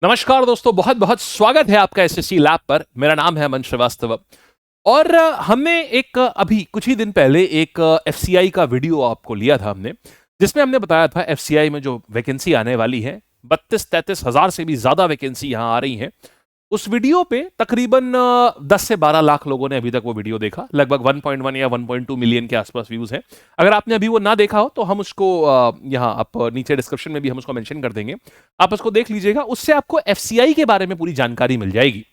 नमस्कार दोस्तों, बहुत बहुत स्वागत है आपका एसएससी लैब पर। मेरा नाम है अमन श्रीवास्तव और हमने एक अभी कुछ ही दिन पहले एक एफसीआई का वीडियो आपको लिया था हमने, जिसमें हमने बताया था एफसीआई में जो वैकेंसी आने वाली है 32-33 हजार से भी ज्यादा वैकेंसी यहाँ आ रही है। उस वीडियो पे तकरीबन 10 से 12 लाख लोगों ने अभी तक वो वीडियो देखा। लगभग 1.1 या 1.2 मिलियन के आसपास व्यूज हैं। अगर आपने अभी वो ना देखा हो तो हम उसको यहाँ आप नीचे डिस्क्रिप्शन में भी हम उसको मेंशन कर देंगे, आप उसको देख लीजिएगा। उससे आपको एफसीआई के बारे में पूरी जानकारी मिल जाएगी।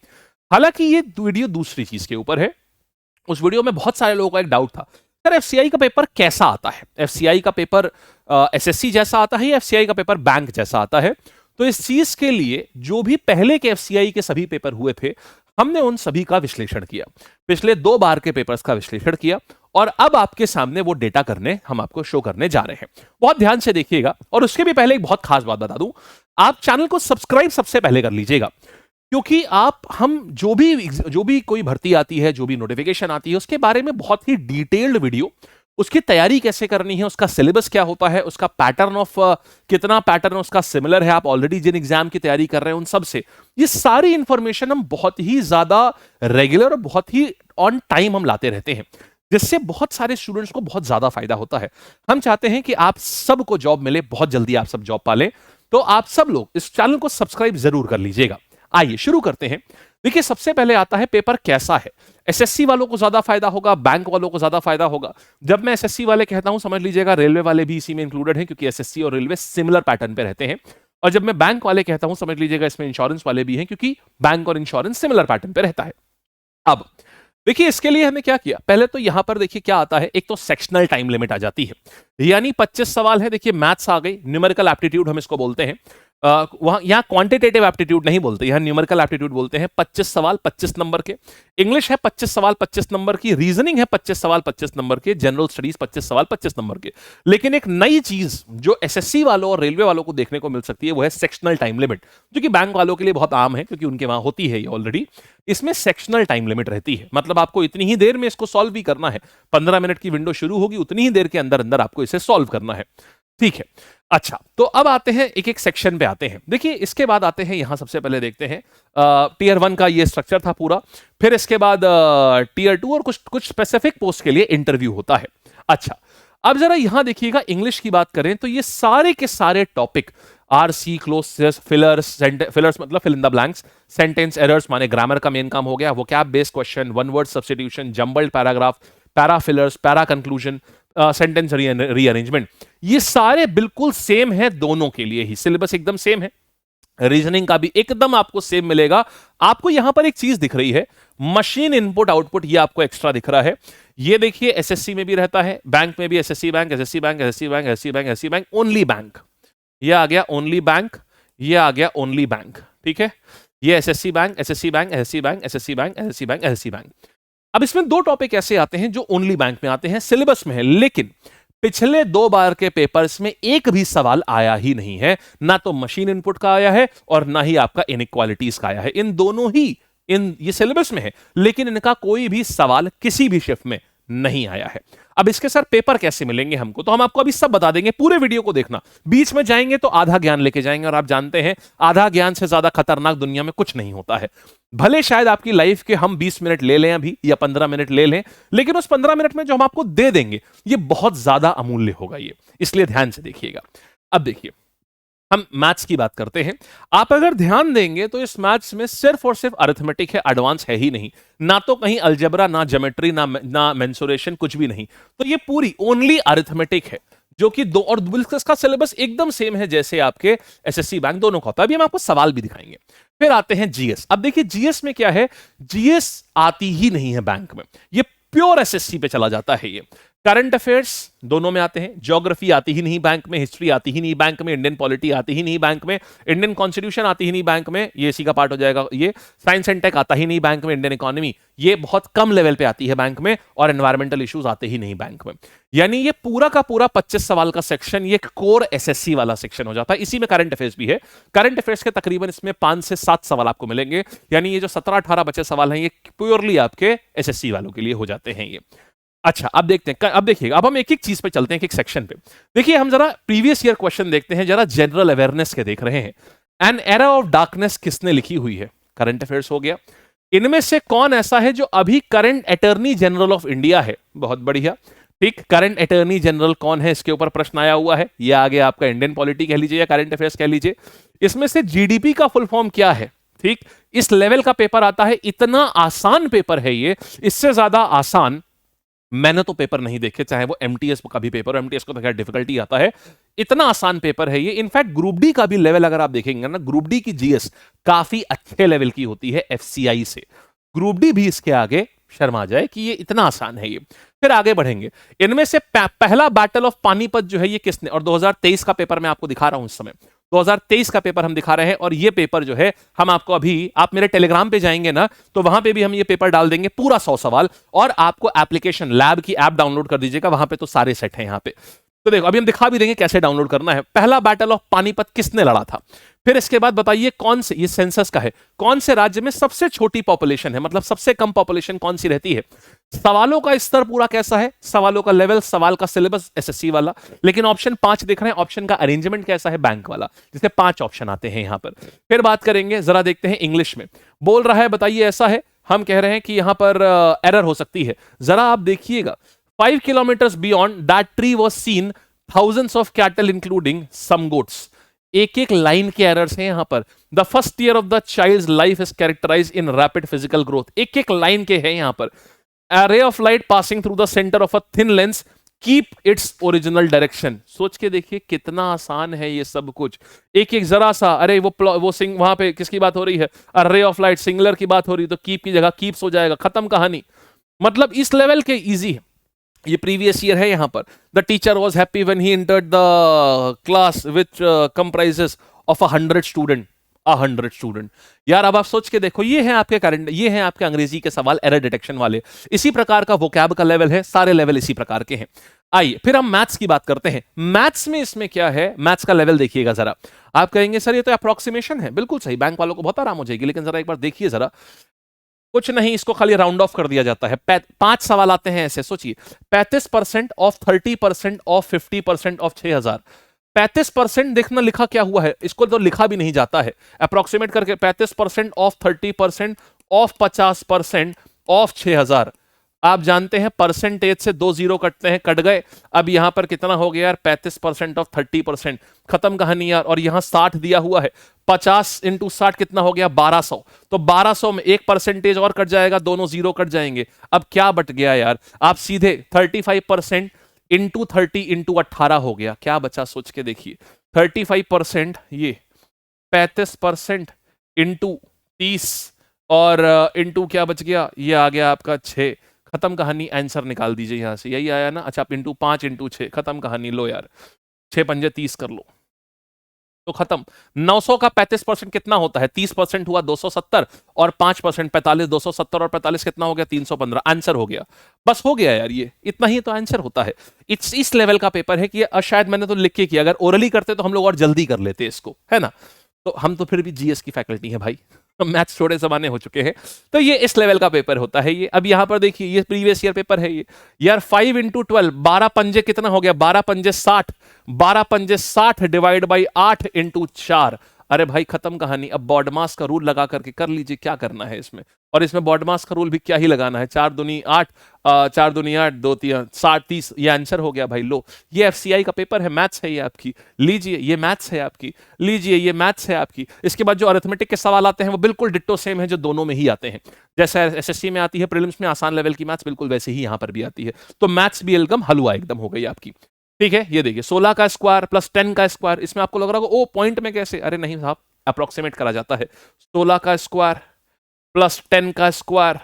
हालांकि ये वीडियो दूसरी चीज के ऊपर है। उस वीडियो में बहुत सारे लोगों का एक डाउट था, सर एफसीआई का पेपर कैसा आता है, एफसीआई का पेपर एसएससी जैसा आता है या एफसीआई का पेपर बैंक जैसा आता है। तो इस चीज के लिए जो भी पहले के एफसीआई के सभी पेपर हुए थे, हमने उन सभी का विश्लेषण किया, पिछले 2 बार के पेपर्स का विश्लेषण किया और अब आपके सामने वो डेटा करने हम आपको शो करने जा रहे हैं। बहुत ध्यान से देखिएगा। और उसके भी पहले एक बहुत खास बात बता दूं, आप चैनल को सब्सक्राइब सबसे पहले कर लीजिएगा, क्योंकि आप हम जो भी कोई भर्ती आती है, जो भी नोटिफिकेशन आती है, उसके बारे में बहुत ही डिटेल्ड वीडियो, उसकी तैयारी कैसे करनी है, उसका सिलेबस क्या होता है, उसका पैटर्न ऑफ कितना पैटर्न उसका सिमिलर है, आप ऑलरेडी जिन एग्जाम की तैयारी कर रहे हैं उन सब से, ये सारी इंफॉर्मेशन हम बहुत ही ज्यादा रेगुलर और बहुत ही ऑन टाइम हम लाते रहते हैं, जिससे बहुत सारे स्टूडेंट्स को बहुत ज्यादा फायदा होता है। हम चाहते हैं कि आप सबको जॉब मिले, बहुत जल्दी आप सब जॉब पाले। तो आप सब लोग इस चैनल को सब्सक्राइब जरूर कर लीजिएगा। आइए शुरू करते हैं। देखिए, सबसे पहले आता है पेपर कैसा है। एसएससी वालों को ज्यादा फायदा होगा, बैंक वालों को ज्यादा फायदा होगा। जब मैं एसएससी वाले कहता हूं, समझ लीजिएगा रेलवे वाले भी इसी में इंक्लूडेड हैं, क्योंकि एसएससी और रेलवे सिमिलर पैटर्न पे रहते हैं। और जब मैं बैंक वाले कहता हूं, समझ लीजिएगा इसमें इंश्योरेंस वाले भी हैं, क्योंकि बैंक और इंश्योरेंस सिमिलर पैटर्न पे रहता है। अब देखिए, इसके लिए हमने क्या किया, पहले तो यहां पर देखिए क्या आता है, एक तो सेक्शनल टाइम लिमिट आ जाती है, यानी 25 सवाल है। देखिए मैथ्स आ गई, न्यूमेरिकल एप्टीट्यूड हम इसको बोलते हैं। वहां यहां क्वांटिटेटिव एप्टीट्यूड नहीं बोलते, यहां न्यूमेरिकल एप्टीट्यूड बोलते हैं। 25 सवाल 25 नंबर के। इंग्लिश है 25 सवाल 25 नंबर की। रीजनिंग है 25 सवाल 25 नंबर के। जनरल स्टडीज 25 सवाल 25 नंबर के। लेकिन एक नई चीज जो एसएससी वालों और रेलवे वालों को देखने को मिल सकती है, वो है सेक्शनल टाइम लिमिट, जो कि बैंक वालों के लिए बहुत आम है, क्योंकि उनके वहां होती है ये ऑलरेडी। इसमें सेक्शनल टाइम लिमिट रहती है, मतलब आपको इतनी ही देर में इसको सॉल्व भी करना है। 15 मिनट की विंडो शुरू होगी, उतनी ही देर के अंदर अंदर आपको इसे सॉल्व करना है। ठीक है। अच्छा, तो अब आते हैं एक एक सेक्शन पे आते हैं। देखिए, इसके बाद आते हैं यहां, सबसे पहले देखते हैं टीयर 1 का ये स्ट्रक्चर था पूरा। फिर इसके बाद टीयर 2 और कुछ कुछ स्पेसिफिक पोस्ट के लिए इंटरव्यू होता है। अच्छा, अब जरा यहां देखिएगा, इंग्लिश की बात करें तो ये सारे के सारे topic, RC, clozes, fillers, fillers मतलब fill in the blanks, sentence errors माने ग्रामर का मेन काम हो गया, vocab based question, one word substitution, jumbled paragraph, para fillers, para conclusion, sentence rearrangement, ये सारे बिल्कुल सेम है, दोनों के लिए ही सिलेबस एकदम सेम है। रीजनिंग का भी एकदम आपको सेम मिलेगा। आपको यहां पर एक चीज दिख रही है, मशीन इनपुट आउटपुट, ये आपको एक्स्ट्रा दिख रहा है। ये देखिए एसएससी में भी रहता है, बैंक में भी, SSC bank, SSC bank, SSC bank, SSC bank, SSC bank, only bank, ये आ गया ओनली बैंक, ये आ गया ओनली बैंक। ठीक है, ये SSC bank, SSC bank, SSC bank, SSC bank, SSC bank, SSC bank. अब इसमें 2 टॉपिक ऐसे आते हैं जो ओनली बैंक में आते हैं, सिलेबस में है, लेकिन पिछले 2 बार के पेपर्स में एक भी सवाल आया ही नहीं है। ना तो मशीन इनपुट का आया है और ना ही आपका इनइक्वालिटीज का आया है। इन दोनों ही ये सिलेबस में है, लेकिन इनका कोई भी सवाल किसी भी शिफ्ट में नहीं आया है। अब इसके सर पेपर कैसे मिलेंगे हमको, तो हम आपको अभी सब बता देंगे, पूरे वीडियो को देखना। बीच में जाएंगे तो आधा ज्ञान लेके जाएंगे, और आप जानते हैं आधा ज्ञान से ज्यादा खतरनाक दुनिया में कुछ नहीं होता है। भले शायद आपकी लाइफ के हम 20 मिनट ले लें अभी, या 15 मिनट ले लें, लेकिन उस 15 मिनट में जो हम आपको दे देंगे, ये बहुत ज्यादा अमूल्य होगा ये, इसलिए ध्यान से देखिएगा। अब देखिए, हम मैथ्स की बात करते हैं। आप अगर ध्यान देंगे तो इस मैथ्स में सिर्फ और सिर्फ अरिथमेटिक है, एडवांस है ही नहीं। ना तो कहीं अलजेब्रा, ना ज्योमेट्री, ना मेंसुरेशन, कुछ भी नहीं। तो ये पूरी ओनली अरिथमेटिक है, जो कि दो, और इसका सिलेबस एकदम सेम है जैसे आपके एसएससी बैंक दोनों का होता है। अभी हम आपको सवाल भी दिखाएंगे। फिर आते हैं जीएस। अब देखिए जीएस में क्या है, जीएस आती ही नहीं है बैंक में, ये प्योर एसएससी पे चला जाता है। ये करंट अफेयर्स दोनों में आते हैं, ज्योग्राफी आती ही नहीं बैंक में, हिस्ट्री आती ही नहीं बैंक में, इंडियन पॉलिटी आती ही नहीं बैंक में, इंडियन कॉन्स्टिट्यूशन आती ही नहीं बैंक में, ये इसी का पार्ट हो जाएगा। ये साइंस एंड टेक आता ही नहीं बैंक में, इंडियन इकोनॉमी ये बहुत कम लेवल पे आती है बैंक में, और एनवायरमेंटल इश्यूज आते ही नहीं बैंक में। यानी ये पूरा का पूरा 25 सवाल का सेक्शन ये कोर एसएससी वाला सेक्शन हो जाता है। इसी में करंट अफेयर्स भी है। करंट अफेयर्स के तकरीबन इसमें 5 से 7 सवाल आपको मिलेंगे, यानी ये जो 17-18 बचे सवाल हैं, ये प्योरली आपके एसएससी वालों के लिए हो जाते हैं ये। अच्छा, अब देखते हैं, अब देखिएगा, अब हम एक एक चीज पे चलते हैं, एक एक सेक्शन पे। देखिए, हम जरा प्रीवियस ईयर क्वेश्चन देखते हैं, जरा जनरल अवेयरनेस के देख रहे हैं। एन एरा ऑफ डार्कनेस किसने लिखी हुई है? करंट अफेयर्स हो गया। इनमें से कौन ऐसा है जो अभी current attorney general of India है? बहुत बढ़िया, ठीक। करंट अटॉर्नी जनरल कौन है, इसके ऊपर प्रश्न आया हुआ है। ये आगे आपका इंडियन पॉलिटी कह लीजिए या करंट अफेयर्स कह लीजिए। इसमें से जीडीपी का फुल फॉर्म क्या है? ठीक, इस लेवल का पेपर आता है। इतना आसान पेपर है ये, इससे ज्यादा आसान मैंने तो पेपर नहीं देखे, चाहे वो एमटीएस का भी पेपर, एमटीएस को तो खैर डिफिकल्टी आता है। इतना आसान पेपर है ये। इनफैक्ट ग्रुप डी का भी लेवल अगर आप देखेंगे ना, ग्रुप डी की जीएस काफी अच्छे लेवल की होती है एफसीआई से। ग्रुप डी भी इसके आगे शर्मा जाए कि ये इतना आसान है ये। फिर आगे बढ़ेंगे। इनमें से पहला बैटल ऑफ पानीपत जो है ये किसने, और 2023 का पेपर मैं आपको दिखा रहा हूं इस समय, 2023 का पेपर हम दिखा रहे हैं। और ये पेपर जो है हम आपको अभी, आप मेरे टेलीग्राम पे जाएंगे ना तो वहां पे भी हम ये पेपर डाल देंगे पूरा 100 सवाल, और आपको एप्लीकेशन लैब की ऐप डाउनलोड कर दीजिएगा, वहां पे तो सारे सेट हैं यहां पे। तो देखो अभी हम दिखा भी देंगे कैसे डाउनलोड करना है। पहला बैटल ऑफ पानीपत किसने लड़ा था? फिर इसके बाद बताइए कौन से, ये सेंसस का है, कौन से राज्य में सबसे छोटी पॉपुलेशन है, मतलब सबसे कम पॉपुलेशन कौन सी रहती है? सवालों का स्तर पूरा कैसा है, सवालों का लेवल, सवाल का सिलेबस एसएससी वाला। लेकिन ऑप्शन 5 दिख रहे हैं, ऑप्शन का अरेंजमेंट कैसा है, बैंक वाला, जिससे 5 ऑप्शन आते हैं यहां पर। फिर बात करेंगे, जरा देखते हैं इंग्लिश में बोल रहा है, बताइए ऐसा है, हम कह रहे हैं कि यहां पर एरर हो सकती है। जरा आप देखिएगा, 5 kilometre beyond that tree was seen thousands of cattle including some goats। एक एक लाइन के एरर्स हैं यहां पर। The first year of the child life is characterize in rapid physical growth, एक एक लाइन के हैं यहां पर। A ray of light passing through the center of a thin lens keep its original direction। सोच के देखिए कितना आसान है ये सब कुछ। एक एक जरा सा, अरे वो सिंग वहां पे किसकी बात हो रही है, A ray of light singular की बात हो रही है, तो कीप की जगह कीप्स हो जाएगा, खत्म कहानी। मतलब इस लेवल के इजी है। ये प्रीवियस ईयर है यहां पर। The teacher was happy when he entered the class which comprises of 100 student, 100 student. यार अब आप सोच के देखो, ये है आपके करंट, ये है आपके अंग्रेजी के सवाल एरर डिटेक्शन वाले। इसी प्रकार का वोकैब का लेवल है, सारे लेवल इसी प्रकार के हैं। आइए फिर हम मैथ्स की बात करते हैं। मैथ्स में इसमें क्या है, मैथ्स का लेवल देखिएगा जरा। आप कहेंगे सर ये तो अप्रोक्सीमेशन है, बिल्कुल सही, बैंक वालों को बहुत आराम हो जाएगी, लेकिन जरा एक बार देखिए जरा, कुछ नहीं, इसको खाली राउंड ऑफ कर दिया जाता है। 5 सवाल आते हैं ऐसे, सोचिए 35% ऑफ 30% ऑफ 50% ऑफ 6000। 35% देखना लिखा क्या हुआ है, इसको तो लिखा भी नहीं जाता है, अप्रोक्सीमेट करके 35% ऑफ 30% ऑफ 50% ऑफ 6000। आप जानते हैं परसेंटेज से 2 जीरो कटते हैं, कट गए। अब यहां पर कितना हो गया यार, 35% ऑफ 30%, खत्म कहानी यार। और यहां 60 दिया हुआ है, 50 इंटू 60 कितना हो गया, 1200। तो 1200 में एक परसेंटेज और कट जाएगा, दोनों जीरो कट जाएंगे। अब क्या बट गया यार, आप सीधे 35% इंटू 30 इंटू 18 हो गया, क्या बचा सोच के देखिए। 35% ये, 35% इंटू 30 और इंटू क्या बच गया, ये आ गया आपका 6। खत्म कहानी, आंसर निकाल दीजिए यहां से, यही आया ना। अच्छा आप इंटू 5 इंटू 6, खत्म कहानी। लो यार 6 पंजे 30 कर लो तो खत्म। 900 का 35% कितना होता है, 30% हुआ 270, और 5% 45, 270 और 45 कितना हो गया, 315। आंसर हो गया, बस हो गया यार, ये इतना ही तो आंसर होता है। इस लेवल का पेपर है कि शायद मैंने तो लिख के किया, अगर ओरली करते तो हम लोग और जल्दी कर लेते इसको, है ना। तो हम तो फिर भी जीएस की फैकल्टी है भाई, मैथ्स थोड़े जमाने हो चुके हैं। तो ये इस लेवल का पेपर होता है ये। अब यहां पर देखिए, ये प्रीवियस ईयर पेपर है ये यार। 5 इंटू 12, 12 पंजे कितना हो गया, 12 पंजे 60, 12 पंजे 60 डिवाइड बाई 8 इंटू 4। अरे भाई खत्म कहानी। अब बॉडमास का रूल लगा करके कर लीजिए, क्या करना है इसमें। और इसमें बॉडमास का रूल भी क्या ही लगाना है, 4 दूनी 8, 4 दूनी 8, 2 3 60 30, ये आंसर हो गया भाई। लो ये एफसीआई का पेपर है, मैथ्स है ये आपकी, लीजिए ये मैथ्स है आपकी, लीजिए ये मैथ्स है आपकी। इसके बाद जो अरिथमेटिक के सवाल आते हैं वो बिल्कुल डिट्टो सेम है जो दोनों में ही आते हैं। जैसे एसएससी में आती है प्रीलिम्स में आसान लेवल की मैथ्स, बिल्कुल वैसे ही यहां पर भी आती है। तो मैथ्स भी एकदम हलवा एकदम हो गई आपकी, ठीक है। ये देखिए 16 का स्क्वायर प्लस 10 का स्क्वायर, इसमें आपको लग रहा होगा ओ पॉइंट में कैसे, अरे नहीं साहब, अप्रोक्सीमेट करा जाता है। 16 का स्क्वायर प्लस 10 का square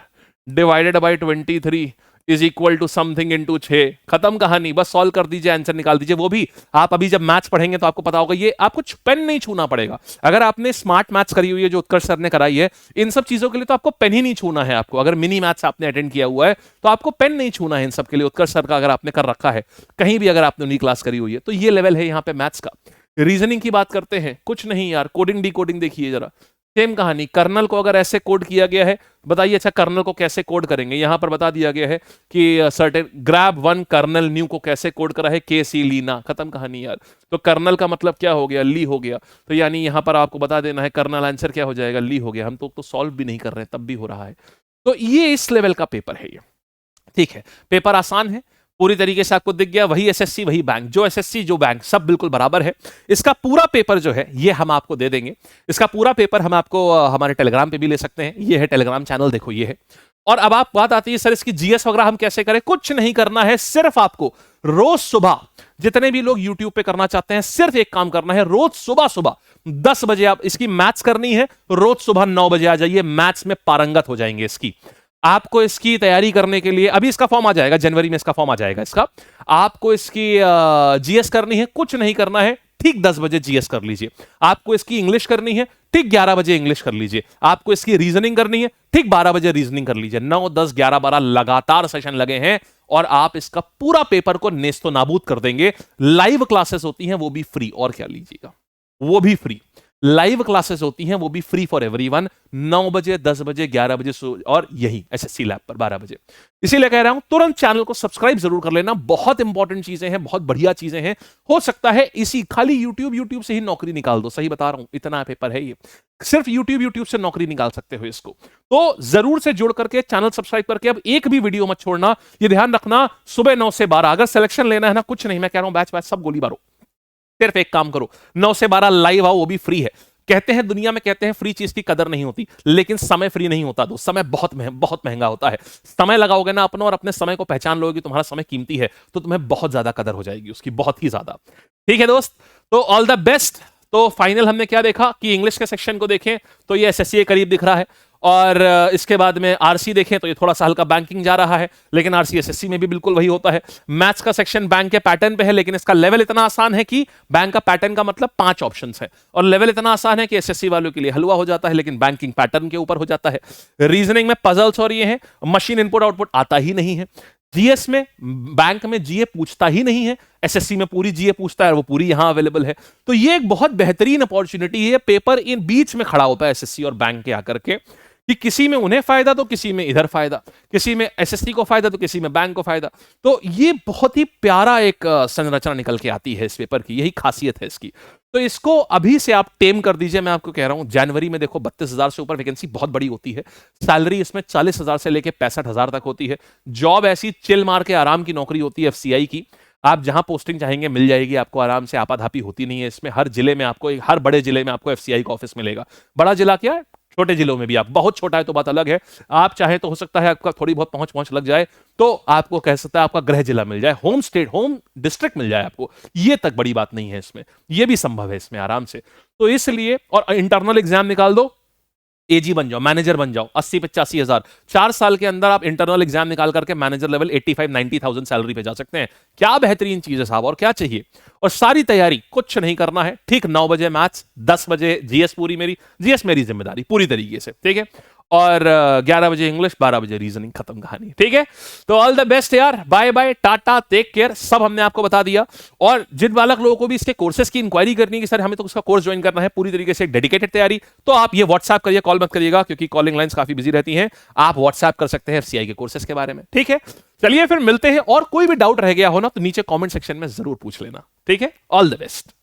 divided by 23 is equal to something into 6, खत्म कहानी। बस सॉल्व कर दीजिए, आंसर निकाल दीजिए। वो भी आप अभी जब मैथ्स पढ़ेंगे तो आपको पता होगा, ये आपको पेन नहीं छूना पड़ेगा। अगर आपने स्मार्ट मैथ्स करी हुई है जो उत्कर्ष सर ने कराई है, इन सब चीजों के लिए तो आपको पेन ही नहीं छूना है। आपको अगर मिनी मैथ्स आपने अटेंड किया हुआ है तो आपको पेन नहीं छूना है इन सब के लिए। उत्कर्ष सर का अगर आपने कर रखा है कहीं भी, अगर आपने उन्हीं क्लास करी हुई है, तो ये लेवल है यहाँ पे मैथ्स का। रीजनिंग की बात करते हैं, कुछ नहीं यार, कोडिंग डी कोडिंग देखिए जरा। सेम कहानी, कर्नल को अगर ऐसे कोड किया गया है, बताइए अच्छा कर्नल को कैसे कोड करेंगे? यहां पर बता दिया गया है कि certain grab one kernel new को कैसे कोड करा है, के सी लीना, खत्म कहानी यार। तो कर्नल का मतलब क्या हो गया? ली हो गया। तो यानी यहां पर आपको बता देना है कर्नल आंसर क्या हो जाएगा? ली हो गया। हम तो सॉल्व भी नहीं कर रहे तब भी हो रहा है। तो ये इस लेवल का पेपर है ये, ठीक है। पेपर आसान है, पूरी तरीके से आपको दिख गया, वही एसएससी वही बैंक, जो एसएससी जो बैंक सब बिल्कुल बराबर है। इसका पूरा पेपर जो है ये हम आपको दे देंगे। इसका पूरा पेपर हम आपको हमारे टेलीग्राम पे भी ले सकते हैं, ये है टेलीग्राम चैनल, देखो ये है। और अब आप बात आती है सर इसकी जीएस वगैरह हम कैसे करें? कुछ नहीं करना है, सिर्फ आपको रोज सुबह, जितने भी लोग यूट्यूब पे करना चाहते हैं, सिर्फ एक काम करना है, रोज सुबह सुबह 10 बजे आप इसकी मैथ्स करनी है। रोज सुबह 9 बजे आ जाइए, मैथ्स में पारंगत हो जाएंगे इसकी। आपको इसकी तैयारी करने के लिए अभी इसका फॉर्म आ जाएगा, जनवरी में इसका फॉर्म आ जाएगा इसका। आपको इसकी जीएस करनी है, कुछ नहीं करना है, ठीक 10 बजे जीएस कर लीजिए। आपको इसकी इंग्लिश करनी है, ठीक 11 बजे इंग्लिश कर लीजिए। आपको इसकी रीजनिंग करनी है, ठीक 12 बजे रीजनिंग कर लीजिए। 9, 10, 11, 12 लगातार सेशन लगे हैं और आप इसका पूरा पेपर को नेस्तो नाबूद कर देंगे। लाइव क्लासेस होती हैं, वो भी फ्री, और क्या लीजिएगा, वो भी फ्री। लाइव क्लासेस होती हैं, वो भी फ्री फॉर एवरीवन, 9 बजे, 10 बजे, 11 बजे, और यही एसएससी लैब पर 12 बजे। इसीलिए कह रहा हूं तुरंत चैनल को सब्सक्राइब जरूर कर लेना, बहुत इंपॉर्टेंट चीजें हैं, बहुत बढ़िया चीजें हैं। हो सकता है इसी खाली यूट्यूब से ही नौकरी निकाल दो, सही बता रहा हूं, इतना पेपर है ये। सिर्फ यूट्यूब से नौकरी निकाल सकते हो इसको। तो जरूर से जुड़ करके चैनल सब्सक्राइब करके अब एक भी वीडियो मत छोड़ना। ये ध्यान रखना, सुबह 9 से 12 अगर सिलेक्शन लेना है ना, कुछ नहीं मैं कह रहा हूं बैच सब गोली मारो, सिर्फ एक काम करो, 9 से 12 लाइव आओ, वो भी फ्री है। कहते हैं दुनिया में, कहते हैं फ्री चीज की कदर नहीं होती, लेकिन समय फ्री नहीं होता दोस्त, समय बहुत महंगा होता है। समय लगाओगे ना अपना और अपने समय को पहचान लोगे, तुम्हारा समय कीमती है, तो तुम्हें बहुत ज्यादा कदर हो जाएगी उसकी, बहुत ही ज्यादा। ठीक है दोस्त, तो ऑल द बेस्ट। तो फाइनल हमने क्या देखा कि इंग्लिश के सेक्शन को देखें तो ये एसएससी के करीब दिख रहा है, और इसके बाद में आरसी देखें तो ये थोड़ा सा हल्का बैंकिंग जा रहा है, लेकिन आरसी एसएससी में भी बिल्कुल वही होता है। मैथ्स का सेक्शन बैंक के पैटर्न पे है, लेकिन इसका लेवल इतना आसान है कि बैंक का पैटर्न का मतलब 5 ऑप्शंस है, और लेवल इतना आसान है कि एसएससी वालों के लिए हलवा हो जाता है, लेकिन बैंकिंग पैटर्न के ऊपर हो जाता है। रीजनिंग में पजल्स और ये है, मशीन इनपुट आउटपुट आता ही नहीं है। जीएस में, बैंक में जीए पूछता ही नहीं है, एसएससी में पूरी जीए पूछता है, वो पूरी यहां अवेलेबल है। तो ये एक बहुत बेहतरीन अपॉर्चुनिटी है, पेपर इन बीच में खड़ा होता है एसएससी और बैंक के आकर के, कि किसी में उन्हें फायदा तो किसी में इधर फायदा, किसी में एसएससी को फायदा तो किसी में बैंक को फायदा। तो ये बहुत ही प्यारा एक संरचना निकल के आती है इस पेपर की, यही खासियत है इसकी। तो इसको अभी से आप टेम कर दीजिए, मैं आपको कह रहा हूं। जनवरी में देखो 32,000 से ऊपर वैकेंसी बहुत बड़ी होती है, सैलरी इसमें 40,000 से लेकर 65,000 तक होती है। जॉब ऐसी चिल मार के आराम की नौकरी होती है एफसीआई की, आप जहां पोस्टिंग चाहेंगे मिल जाएगी आपको आराम से, आपाधापी होती नहीं है इसमें। हर जिले में आपको, हर बड़े जिले में आपको एफसीआई का ऑफिस मिलेगा। बड़ा जिला क्या है, छोटे जिलों में भी, आप बहुत छोटा है तो बात अलग है, आप चाहे तो हो सकता है आपका थोड़ी बहुत पहुंच लग जाए तो आपको कह सकता है आपका गृह जिला मिल जाए, होम स्टेट, होम डिस्ट्रिक्ट मिल जाए आपको, ये तक बड़ी बात नहीं है इसमें, ये भी संभव है इसमें आराम से। तो इसलिए, और इंटरनल एग्जाम निकाल दो, एजी बन जाओ, मैनेजर बन जाओ, 80-85 हजार, 4 साल के अंदर आप इंटरनल एग्जाम निकाल करके मैनेजर लेवल 85-90,000 सैलरी पे जा सकते हैं। क्या बेहतरीन चीज है साहब, और क्या चाहिए। और सारी तैयारी, कुछ नहीं करना है, ठीक 9 बजे मैथ्स, 10 बजे जीएस, पूरी मेरी जीएस मेरी जिम्मेदारी पूरी तरीके से, ठीक है, और 11 बजे इंग्लिश, 12 बजे रीजनिंग, खत्म कहानी, ठीक है। तो ऑल द बेस्ट यार, bye bye, tata, take care, सब हमने आपको बता दिया। और जिन बालक लोगों को भी इसके कोर्सेज की इंक्वायरी करनी है कि सर हमें तो उसका कोर्स ज्वाइन करना है पूरी तरीके से डेडिकेटेड तैयारी, तो आप ये व्हाट्सएप करिए, कॉल मत करिएगा, क्योंकि कॉलिंग लाइंस काफी बिजी रहती हैं। आप व्हाट्सएप कर सकते हैं एफसीआई के कोर्सेज के बारे में, ठीक है। चलिए फिर मिलते हैं, और कोई भी डाउट रह गया हो ना तो नीचे कॉमेंट सेक्शन में जरूर पूछ लेना, ठीक है। All the best.